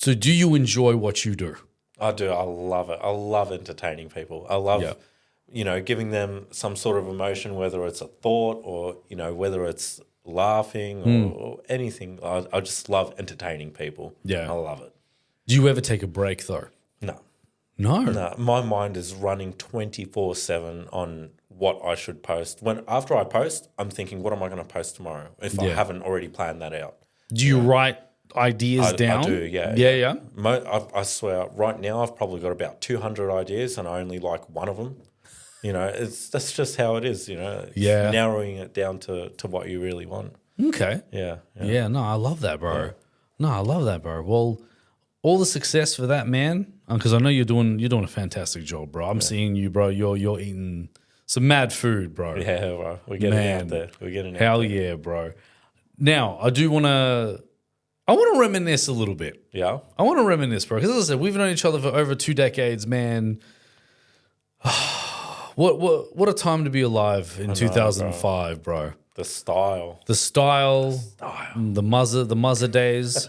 do you enjoy what you do? I do. I love it. I love entertaining people. I love, Yeah. you know, giving them some sort of emotion, whether it's a thought or, you know, whether it's laughing or anything. I just love entertaining people. Yeah. I love it. Do you ever take a break though? No. No. No, my mind is running 24/7 on what I should post. After I post, I'm thinking, what am I going to post tomorrow if I Yeah. haven't already planned that out? Do you write ideas down? I do, yeah. Yeah. I swear, right now I've probably got about 200 ideas and I only like one of them. You know, that's just how it is. You know, it's Yeah. narrowing it down to what you really want. Okay. Yeah, Yeah, no, I love that, bro. No, I love that, bro. Well, all the success for that, man. Because I know you're doing a fantastic job, bro. I'm seeing you, bro. You're eating some mad food, bro. yeah. Bro. We're getting Man. out there. We're getting out. Hell yeah, bro. Now, I want to reminisce a little bit. Yeah. I want to reminisce, bro. Because as I said, we've known each other for over 2 decades, man. What a time to be alive in 2005, bro. The style. The style, the muzzer days.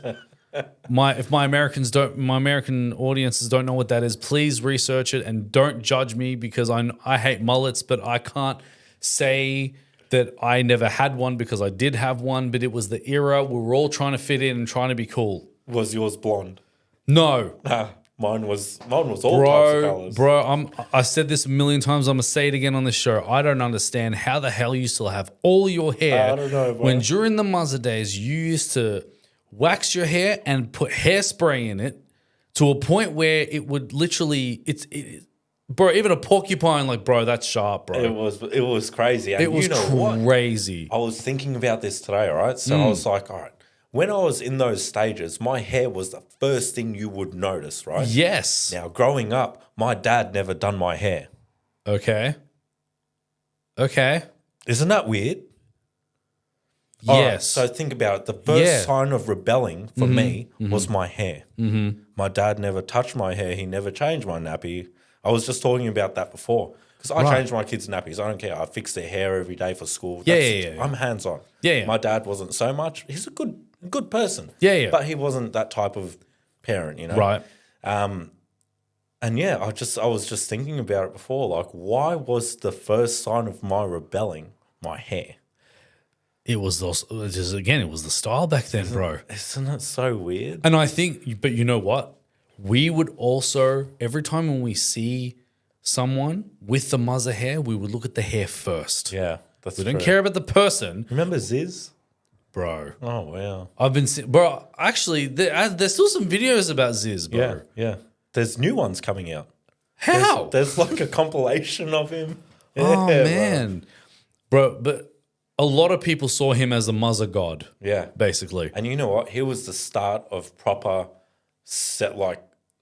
If my American audiences don't know what that is, please research it and don't judge me because I hate mullets, but I can't say that I never had one because I did have one, but it was the era we were all trying to fit in and trying to be cool. Was yours blonde? No. Mine was all types of colors. Bro, I said this a million times. I'm gonna say it again on this show. I don't understand how the hell you still have all your hair. I don't know, bro. When during the muzzer days you used to wax your hair and put hairspray in it to a point where it would literally bro, even a porcupine, like, bro, that's sharp, bro. It was crazy. And It was you know what? crazy. I was thinking about this today, all right? So I was like, all right, when I was in those stages, my hair was the first thing you would notice, right? Yes. Now, growing up, my dad never done my hair. Okay. Isn't that weird? All right, Yes. so think about it. The first Yeah. sign of rebelling for me was my hair. My dad never touched my hair. He never changed my nappy. I was just talking about that before. Because I change my kids' nappies. I don't care. I fix their hair every day for school. Yeah. I'm hands-on. Yeah. My dad wasn't so much. He's a good person. Yeah. But he wasn't that type of parent, you know? Right. And yeah, I was just thinking about it before. Like, why was the first sign of my rebelling my hair? It was it was the style back then, bro. Isn't it so weird? And I think, but you know what? We would also, every time when we see someone with the muzzer hair, we would look at the hair first. Yeah, that's We true. don't care about the person, Remember Ziz? bro. Oh, wow. I've been, bro, actually, there's still some videos about Ziz, bro. Yeah, yeah. There's new ones coming out. How? There's like a compilation of him. Oh, Yeah, man. Bro, but a lot of people saw him as a muzzer god, Yeah. basically. And you know what? He was the start of proper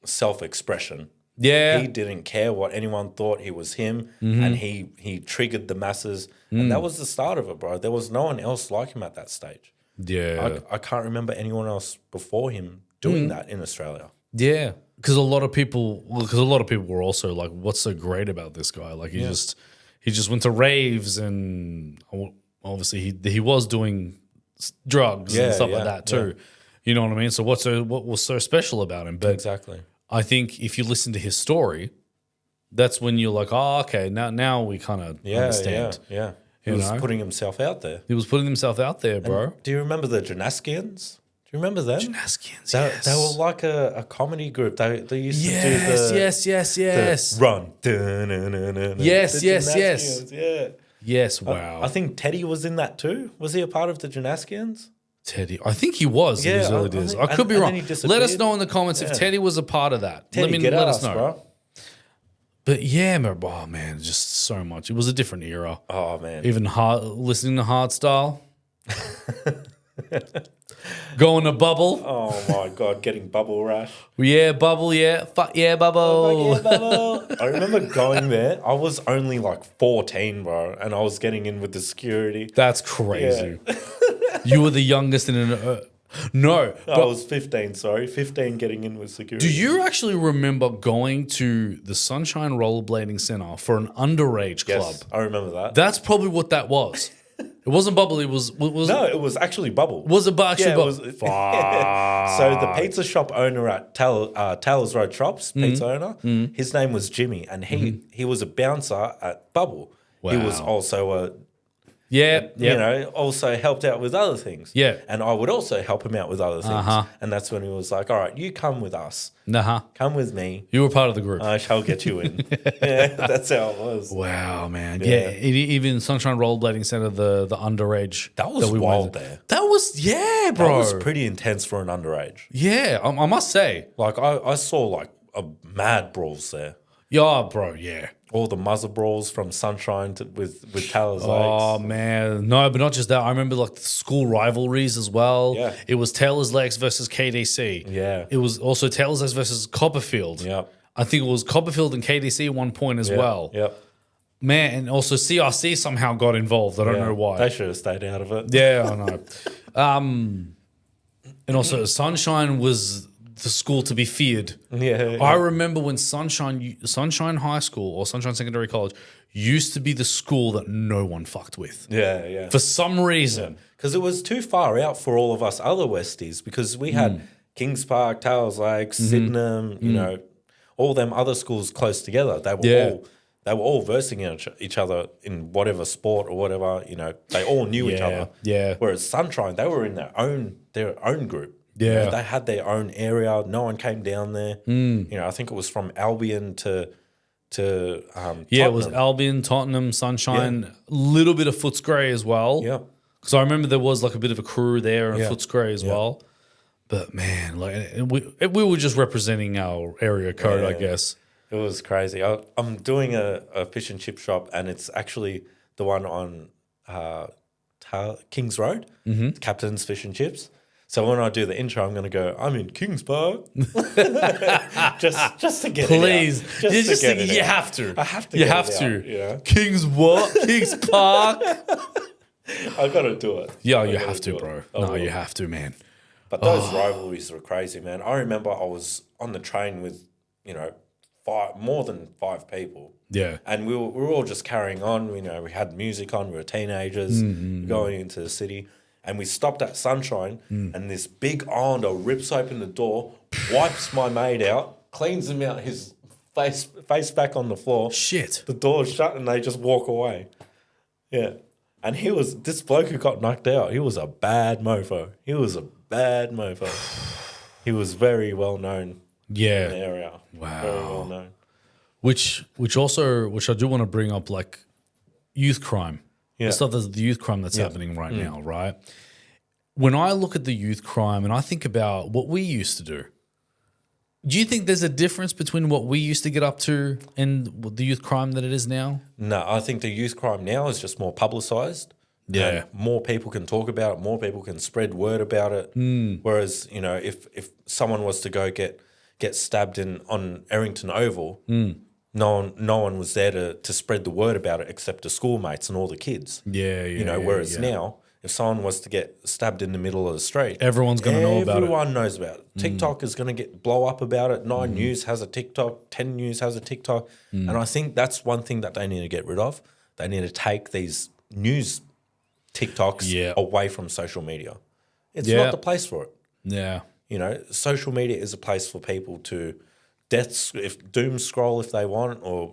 self-expression. Yeah. He didn't care what anyone thought. He was him, and he triggered the masses, and that was the start of it, bro. There was no one else like him at that stage. Yeah. I can't remember anyone else before him doing that in Australia. Yeah, because a lot of people were also like, "What's so great about this guy?" Like he just went to raves, and obviously he was doing drugs and stuff like that too. You know what I mean? So what was so special about him? But Exactly. I think if you listen to his story, that's when you're like, "Oh, okay, now we kind of understand." Yeah. He was putting himself out there. He was putting himself out there, bro. Do you remember the Gymnaskians? Do you remember them? Gymnaskians, They were like a comedy group. They used to do the yes. run. Dun-dun-dun-dun-dun. Yes, The yes. Gymnaskians, Yeah. Yes, wow. I think Teddy was in that too. Was he a part of the Gymnaskians? Teddy, I think he was in his early days. I could be and wrong. then he Let us disappeared. know in the comments if Teddy was a part of that. Teddy, let us know. bro. But yeah, oh man, just so much. It was a different era. Oh man. Even listening to hardstyle, going to bubble. Oh my god, getting bubble rash. Yeah, bubble. Yeah, fuck yeah, bubble. I remember going there. I was only like 14, bro, and I was getting in with the security. That's crazy. You were the youngest in an. No, I was 15. Sorry, 15 getting in with security. do you actually remember going to the Sunshine Rollerblading Center for an underage club? Yes, I remember that. That's probably what that was. It wasn't bubble. It was No, it was actually Bubble. Was it actually bubble? So the pizza shop owner at Taylor's Road Shops, pizza owner, his name was Jimmy, and he was a bouncer at Bubble. He was Wow. also Yeah, also helped out with other things. Yeah. And I would also help him out with other things. And that's when he was like, all right, you come with us. Come with me. You were part of the group. I shall get you in. Yeah, that's how it was. Wow, man. Yeah, even Sunshine Rollerblading Center, the underage. That was we wild went- there. That was, yeah, bro. That was pretty intense for an underage. Yeah, I must say. Like, I saw like a mad brawls there. Yeah, bro, yeah. All the muzzer brawls from Sunshine with Taylor's Oh, Lakes. man. No, but not just that. I remember like the school rivalries as well. Yeah. It was Taylor's Lakes versus KDC. Yeah. It was also Taylor's Lakes versus Copperfield. Yep. I think it was Copperfield and KDC at one point as well. Yep. Man, and also CRC somehow got involved. I don't know why. They should have stayed out of it. Yeah, I know. And also Sunshine was the school to be feared. Yeah. I remember when Sunshine High School or Sunshine Secondary College used to be the school that no one fucked with. Yeah. For some reason. Because it was too far out for all of us other Westies because we had Kings Park, Taylor's Lakes, Sydenham, you know, all them other schools close together. They were all versing each other in whatever sport or whatever, you know, they all knew each other. Yeah. Whereas Sunshine, they were in their own group. Yeah. You know, they had their own area. No one came down there. You know, I think it was from Albion to Tottenham. Yeah, it was Albion, Tottenham, Sunshine, a little bit of Footscray as well. Yeah. Because I remember there was like a bit of a crew there in Footscray as well. But man, like we were just representing our area code, I guess. It was crazy. I'm doing a fish and chip shop, and it's actually the one on Kings Road, Captain's Fish and Chips. So when I do the intro, I'm going to go, I'm in Kings Park. just to get Please. it out. You have to. I have to You get have it to. out, yeah. Kings what? Kings Park? I got to do it. Yeah, I you gotta have to, do it. bro. I No, will. you have to, man. But those rivalries were crazy, man. I remember I was on the train with, more than 5 people. Yeah. And we were all just carrying on. We had music on. We were teenagers going into the city. And we stopped at Sunshine, and this big Islander rips open the door, wipes my mate out, cleans him out, his face back on the floor. Shit. The door's shut, and they just walk away. Yeah. And this bloke who got knocked out, he was a bad mofo. He was very well known in Yeah. the area. Wow. Very well known. Which I do want to bring up, like youth crime. Yeah. The youth crime that's happening right now, right? When I look at the youth crime and I think about what we used to do you think there's a difference between what we used to get up to and the youth crime that it is now? No, I think the youth crime now is just more publicised. Yeah. And more people can talk about it. More people can spread word about it. Whereas, if someone was to go get stabbed on Errington Oval, no one was there to spread the word about it except the schoolmates and all the kids. Yeah. Whereas now, if someone was to get stabbed in the middle of the street, Everyone's going to know about it. Everyone knows about it. TikTok is going to blow up about it. 9 News has a TikTok. 10 News has a TikTok. And I think that's one thing that they need to get rid of. They need to take these news TikToks away from social media. It's not the place for it. Yeah. Social media is a place for people to doom scroll if they want, or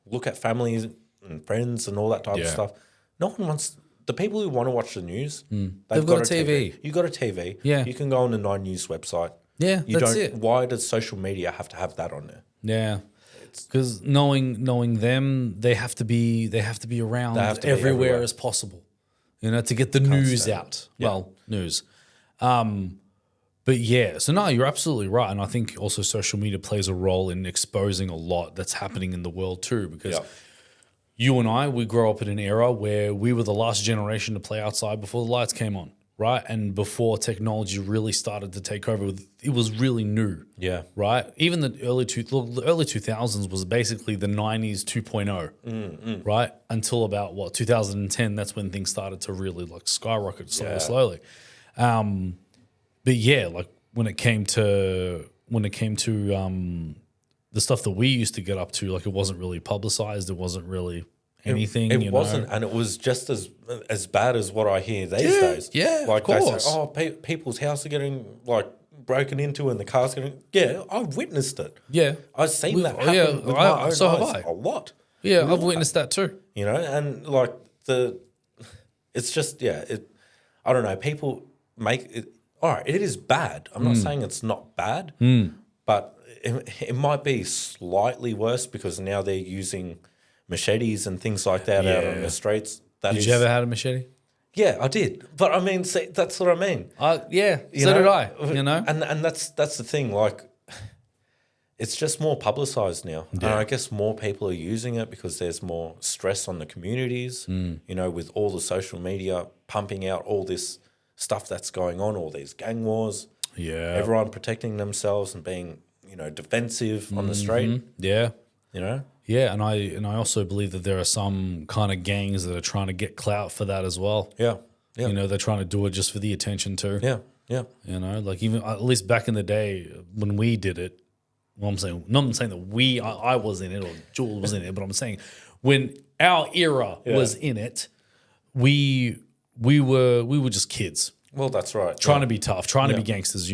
look at families and friends and all that type of stuff. No one wants the people who want to watch the news. They've got a TV. You got a TV. Yeah, you can go on the 9 News website. Yeah, that's it. Why does social media have to have that on there? Yeah, because knowing them, they have to be around everywhere as possible. To get the news out. Yeah. Well, news. But yeah, so no, you're absolutely right. And I think also social media plays a role in exposing a lot that's happening in the world too, because you and I, we grow up in an era where we were the last generation to play outside before the lights came on, right? And before technology really started to take over, it was really new. Yeah. Right? Even the early 2000s was basically the 90s 2.0, right? Until about 2010, that's when things started to really skyrocket slowly. But yeah, when it came to the stuff that we used to get up to, it wasn't really publicized. It wasn't really anything. It wasn't, and it was just as bad as what I hear these days. Yeah, of course. They say, people's houses are getting broken into and the cars getting. Yeah, I've witnessed it. Yeah, I've seen that happen with my own eyes a lot. Yeah, I've witnessed that too. And it's just I don't know. People make it. All right, it is bad. I'm not saying it's not bad, but it might be slightly worse because now they're using machetes and things like that out on the streets. Did you ever have a machete? Yeah, I did. But I mean, see, that's what I mean. Yeah, so did I. And that's the thing. It's just more publicized now. Yeah. And I guess more people are using it because there's more stress on the communities, with all the social media pumping out all this stuff that's going on, all these gang wars. Yeah. Everyone protecting themselves and being, defensive on the street. Yeah. Yeah, and I also believe that there are some kind of gangs that are trying to get clout for that as well. Yeah. They're trying to do it just for the attention too. Yeah. Even at least back in the day when we did it, I'm saying that I was in it or Julz was in it, but I'm saying when our era was in it, we were just kids. Well, that's right. Trying to be tough, trying to be gangsters.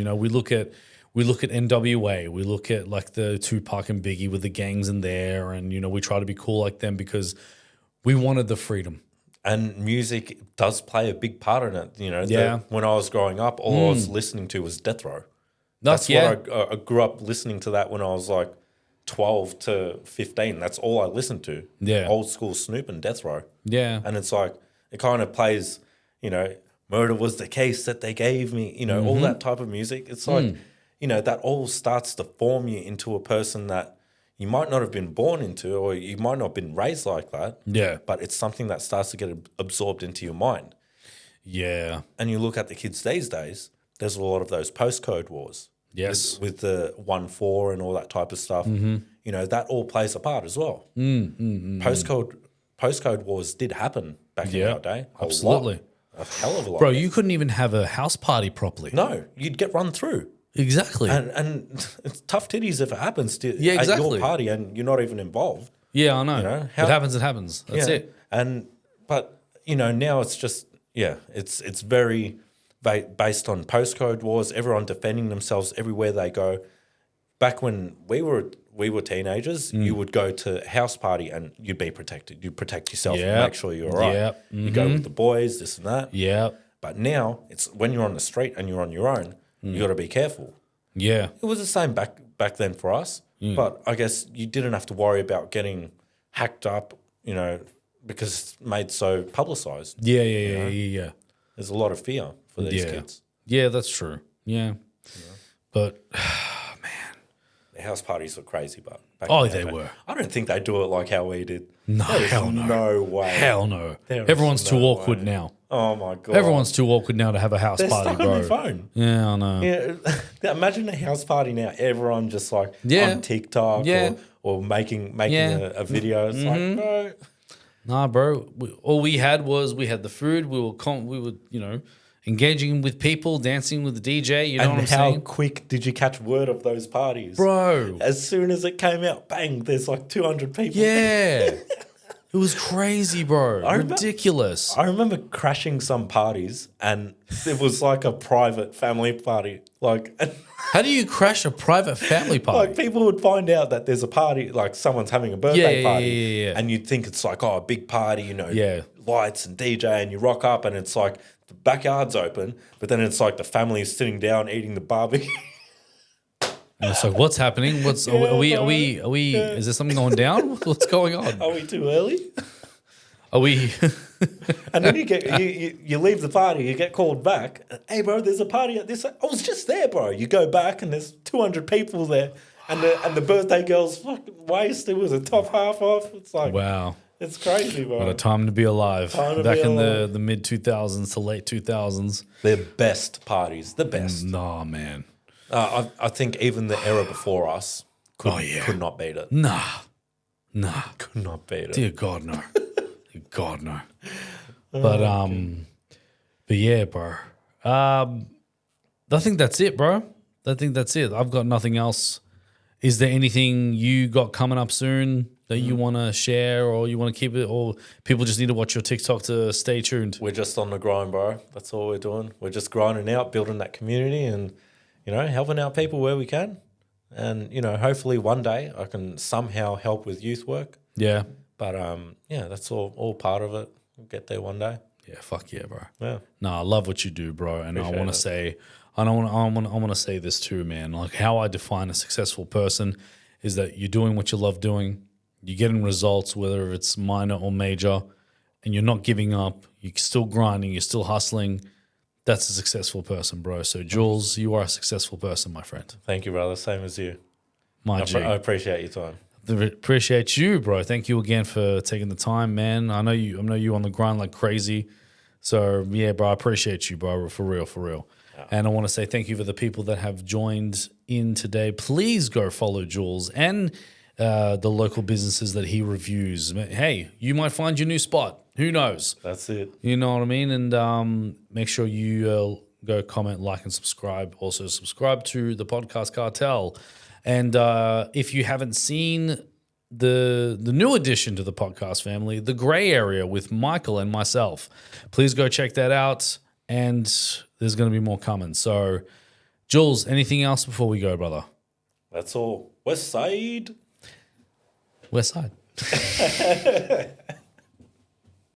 We look at NWA, we look at the Tupac and Biggie with the gangs in there, and we try to be cool like them because we wanted the freedom. And music does play a big part in it. When I was growing up, all I was listening to was death row. That's what I grew up listening to that when I was 12 to 15. That's all I listened to. Yeah. Old school Snoop and death row. Yeah. And it's it kind of plays, murder was the case that they gave me, all that type of music. It's that all starts to form you into a person that you might not have been born into, or you might not have been raised like that. Yeah. But it's something that starts to get absorbed into your mind. Yeah. And you look at the kids these days, there's a lot of those postcode wars. Yes. With the 1-4 and all that type of stuff. That all plays a part as well. Postcode postcode wars did happen back in our day. Absolutely. A hell of a lot. Bro, you couldn't even have a house party properly. No, you'd get run through. Exactly. And it's tough titties if it happens at exactly. your party and you're not even involved. Yeah, I know. You know, it happens, it happens. That's it. But now it's just, it's very based on postcode wars, everyone defending themselves everywhere they go. Back when we were teenagers, you would go to a house party and you'd be protected. You'd protect yourself and make sure you're all right. Yep. You go with the boys, this and that. Yeah. But now it's when you're on the street and you're on your own, you got to be careful. Yeah. It was the same back then for us, but I guess you didn't have to worry about getting hacked up, because it's made so publicised. Yeah. There's a lot of fear for these kids. Yeah, that's true. Yeah. But The house parties were crazy, but they were. I don't think they do it like how we did. No, hell no. No way. Hell no. There is Everyone's too no awkward way. now. Oh my god. Everyone's too awkward now to have a house They're party, stuck bro. on their phone. Yeah, I know. Yeah, imagine a house party now. Everyone just like on TikTok or making a video. It's like, bro. Nah, bro. All we had the food. We were engaging with people, dancing with the DJ. You know what I'm saying? How quick did you catch word of those parties, bro? As soon as it came out, bang! There's like 200 people. Yeah. It was crazy, bro. Ridiculous. I remember crashing some parties and it was like a private family party. Like, how do you crash a private family party? Like people would find out that there's a party, like someone's having a birthday party, and you'd think it's like, a big party, lights and DJ, and you rock up and it's like the backyard's open, but then it's like the family's sitting down eating the barbecue. And it's like, what's happening? Are we? Is there something going down? What's going on? Are we too early? Are we? And then you leave the party, you get called back. Hey, bro, there's a party at this. I was just there, bro. You go back and there's 200 people there, and the birthday girl's fucking wasted with the top half off. It's like, wow, it's crazy, bro. What a time to be alive. Back in the mid 2000s to late 2000s. The best parties, the best. Nah, man. I think even the era before us could not beat it. Nah. Could not beat it. Dear God, no. Dear God, no. But yeah, bro. I think that's it, bro. I think that's it. I've got nothing else. Is there anything you got coming up soon that you want to share, or you want to keep it, or people just need to watch your TikTok to stay tuned? We're just on the grind, bro. That's all we're doing. We're just grinding out, building that community, and helping out people where we can. And, hopefully one day I can somehow help with youth work. Yeah. But, that's all part of it. We'll get there one day. Yeah, fuck yeah, bro. Yeah. No, I love what you do, bro. And Appreciate I want to say, I want to say this too, man. Like, how I define a successful person is that you're doing what you love doing. You're getting results, whether it's minor or major, and you're not giving up. You're still grinding. You're still hustling. That's a successful person, bro. So, Julz, you are a successful person, my friend. Thank you, brother. Same as you. My G. I appreciate your time. Appreciate you, bro. Thank you again for taking the time, man. I know you on the grind like crazy. So, yeah, bro, I appreciate you, bro, for real. Yeah. And I want to say thank you for the people that have joined in today. Please go follow Julz and the local businesses that he reviews. Hey, you might find your new spot. Who knows? That's it. You know what I mean? And make sure you go comment, like, and subscribe. Also, subscribe to the Podcast Cartel. And if you haven't seen the new addition to the podcast family, The Gray Area with Michael and myself, please go check that out. And there's going to be more coming. So, Julz, anything else before we go, brother? That's all. West Side. West Side.